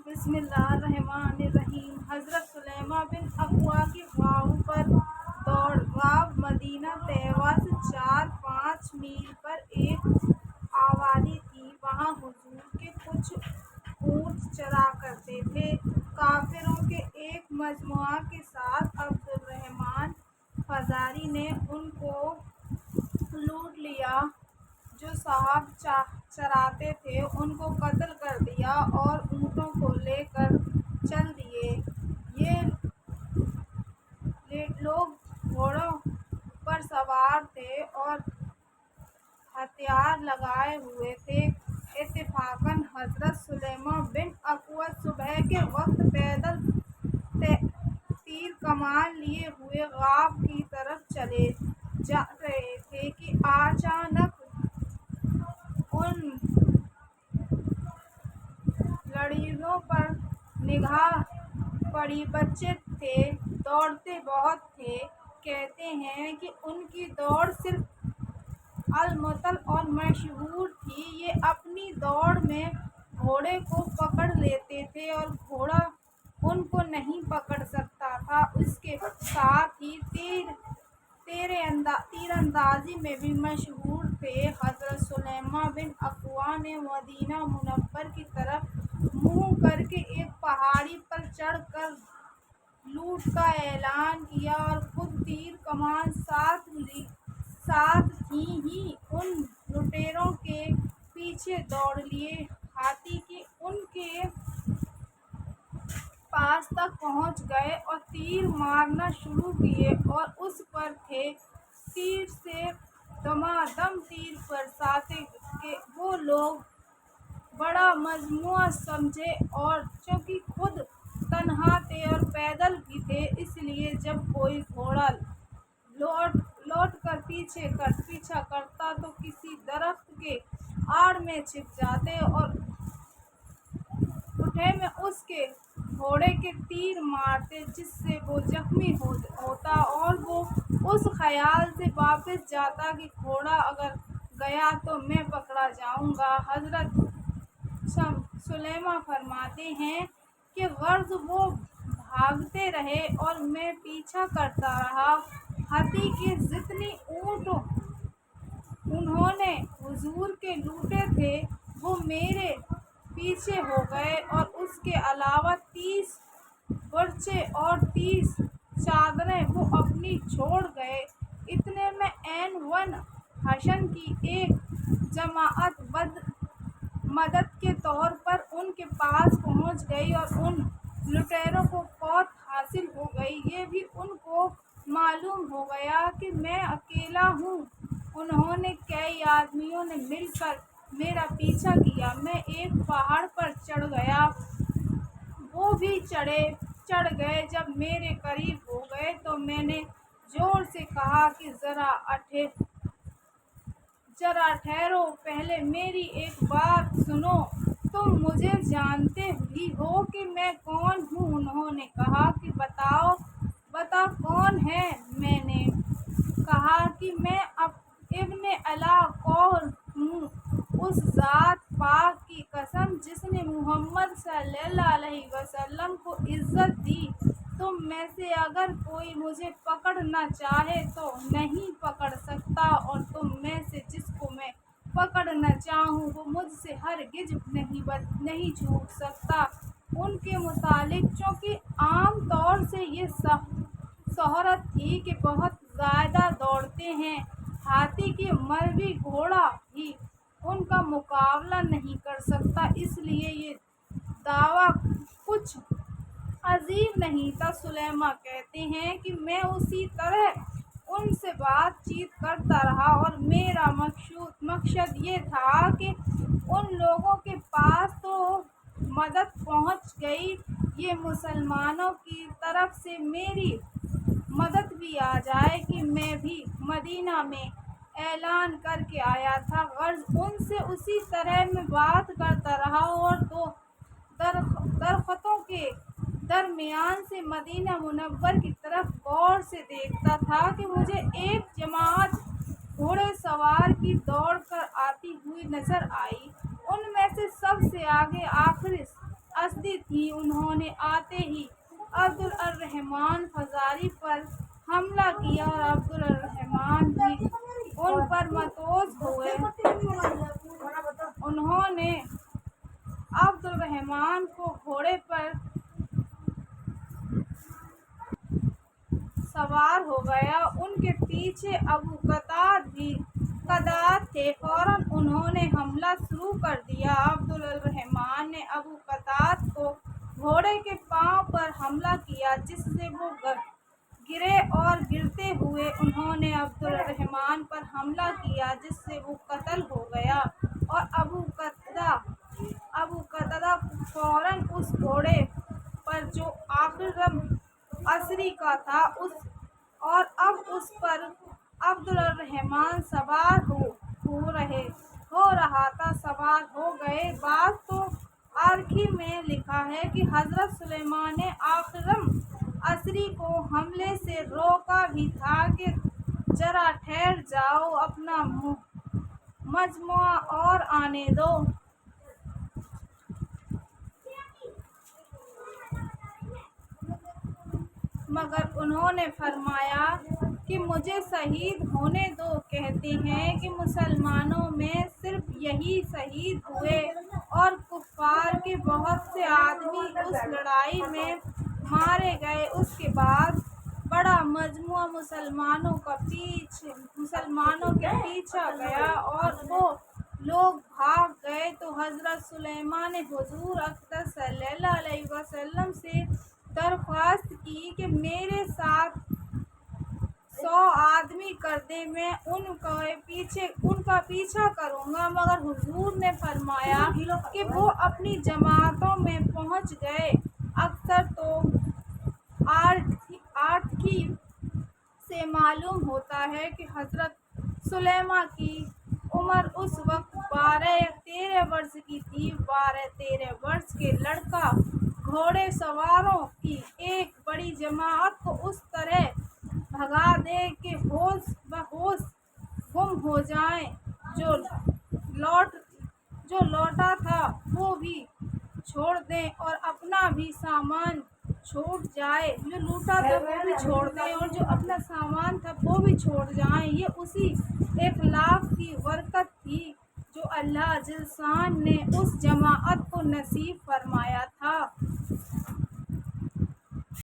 بسم اللہ الرحمن الرحیم۔ حضرت سلیمان بن اکوع کی غار پر دوڑ۔ غار مدینہ طیبہ سے 4-5 میل پر ایک آبادی تھی۔ وہاں حضور کے کچھ اونٹ چرا کرتے تھے۔ کافروں کے ایک مجموعہ کے ساتھ عبدالرحمن فزاری نے ان کو لوٹ لیا۔ جو صاحب چراتے تھے ان کو قتل کر دیا اور اونٹوں کو لے کر چل دیے۔ یہ لوگ گھوڑوں پر سوار تھے اور ہتھیار لگائے ہوئے تھے۔ اتفاقاً حضرت سلیمان بن اکوع صبح کے وقت پیدل تیر کمان لیے ہوئے غار کی طرف چلے جا رہے تھے کہ اچانک ان لڑیوں پر نگاہ پڑی۔ بچے تھے، دوڑتے بہت تھے۔ کہتے ہیں کہ ان کی دوڑ صرف المعطل اور مشہور تھی۔ یہ اپنی دوڑ میں گھوڑے کو پکڑ لیتے تھے اور گھوڑا ان کو نہیں پکڑ سکتا تھا۔ اس کے ساتھ ہی تیر اندازی میں بھی مشہور تھے۔ حضرت سلیمان بن اکوع نے مدینہ منورہ کی طرف منہ کر کے ایک پہاڑی پر چڑھ کر لوٹ کا اعلان کیا اور خود تیر کمان ساتھ ہی ان لٹیروں کے پیچھے دوڑ لیے۔ ہاتھی کے ان کے پاس تک پہنچ گئے اور تیر مارنا شروع کیے اور اس پر تھے۔ تیر سے دمادم تیر برساتے کہ وہ لوگ بڑا مجموعہ سمجھے اور چونکہ خود تنہا تھے اور پیدل بھی تھے، اس لیے جب کوئی گھوڑا لوٹ کر پیچھا کرتا تو کسی درخت کے آڑ میں چھپ جاتے اور پٹھے میں اس کے گھوڑے کے تیر مارتے، جس سے وہ زخمی ہوتا اور وہ اس خیال سے واپس جاتا کہ گھوڑا اگر گیا تو میں پکڑا جاؤں گا۔ حضرت سلیمان فرماتے ہیں کہ غرض وہ بھاگتے رہے اور میں پیچھا کرتا رہا۔ ہاتھی کے جتنے اونٹ انہوں نے حضور کے لوٹے تھے وہ میرے پیچھے ہو گئے اور اس کے علاوہ 30 برچے اور 30 چادریں وہ اپنی چھوڑ گئے۔ اتنے میں عین بن حصن کی ایک جماعت مدد کے طور پر ان کے پاس پہنچ گئی اور ان لٹیروں کو فوت حاصل ہو گئی۔ یہ بھی ان کو معلوم ہو گیا کہ میں اکیلا ہوں۔ انہوں نے کئی آدمیوں نے مل کر میرا پیچھا کیا۔ میں ایک پہاڑ پر چڑھ گیا، وہ بھی چڑھ گئے۔ جب میرے قریب ہو گئے تو میں نے زور سے کہا کہ ذرا ٹھہرو، پہلے میری ایک بات سنو۔ تم مجھے جانتے ہی ہو کہ میں کون ہوں۔ انہوں نے کہا کہ بتا کون ہے۔ میں نے کہا کہ میں ابن اعلیٰ قول ہوں۔ اس ذات پاک کی قسم جس نے محمد صلی اللہ علیہ وسلم کو عزت دی، تم میں سے اگر کوئی مجھے پکڑنا چاہے تو نہیں پکڑ سکتا اور تم میں سے جس کو میں پکڑنا چاہوں وہ مجھ سے ہرگز نہیں چھوٹ سکتا۔ ان کے متعلق چونکہ عام طور سے یہ شہرت تھی کہ بہت زیادہ دوڑتے ہیں، ہاتھی کے مروی گھوڑا بھی ان کا مقابلہ نہیں کر سکتا، اس لیے یہ دعویٰ کچھ عجیب نہیں تھا۔ سلیمان کہتے ہیں کہ میں اسی طرح ان سے بات چیت کرتا رہا اور میرا مقصد یہ تھا کہ ان لوگوں کے پاس تو مدد پہنچ گئی، یہ مسلمانوں کی طرف سے میری مدد بھی آ جائے کہ میں بھی مدینہ میں اعلان کر کے آیا تھا۔ غرض ان سے اسی طرح میں بات کرتا رہا اور دو درختوں کے درمیان سے مدینہ منورہ کی طرف غور سے دیکھتا تھا کہ مجھے ایک جماعت گھوڑے سوار کی دوڑ کر آتی ہوئی نظر آئی۔ ان میں سے سب سے آگے اسدی تھی، انہوں نے آتے ہی عبدالرحمن فزاری پر حملہ کیا اور عبدالرحمن بھی ان پر متوج ہوئے۔ انہوں نے عبدالرحمن کو گھوڑے پر سوار ہو گیا، ان کے پیچھے ابو قتادہ تھے، فوراً انہوں نے حملہ شروع کر دیا۔ عبدالرحمن نے ابو قتادہ کو گھوڑے کے پاؤں پر حملہ کیا جس سے وہ گرے اور گرتے ہوئے انہوں نے عبدالرحمن پر حملہ کیا جس سے وہ قتل ہو گیا اور ابو قتادہ فوراً اس گھوڑے پر جو اکرم عصری کا تھا اور اب اس پر عبدالرحمن سوار ہو رہا تھا سوار ہو گئے۔ بعض تواریخ میں لکھا ہے کہ حضرت سلیمان نے اکرم عصری کو حملے سے روکا بھی تھا کہ ذرا ٹھہر جاؤ، اپنا مجموعہ اور آنے دو۔ مگر انہوں نے فرمایا کہ مجھے شہید ہونے دو۔ کہتے ہیں کہ مسلمانوں میں صرف یہی شہید ہوئے اور کفار کے بہت سے آدمی اس لڑائی میں مارے گئے۔ اس کے بعد بڑا مجموعہ مسلمانوں کے پیچھے گیا اور وہ لوگ بھاگ گئے تو حضرت سلیمان نے حضور اقدس صلی اللہ علیہ وسلم سے درخواست کی کہ میرے ساتھ 100 آدمی کر دیں، میں ان کا پیچھا کروں گا، مگر حضور نے فرمایا کہ وہ اپنی جماعتوں میں پہنچ گئے۔ اکثر تواریخ سے معلوم ہوتا ہے کہ حضرت سلیمان کی عمر اس وقت 12 یا 13 برس کی تھی۔ 12-13 برس کے لڑکا گھوڑے سواروں کی ایک بڑی جماعت کو اس طرح بھگا دے کہ ہوش بہوش گم ہو جائے، جو لوٹا تھا وہ بھی چھوڑ دیں اور اپنا بھی سامان چھوٹ جائے، اور جو اپنا سامان تھا وہ بھی چھوڑ جائیں۔ یہ اسی اخلاق کی برکت تھی جو اللہ جل شان نے اس جماعت کو نصیب فرمایا تھا۔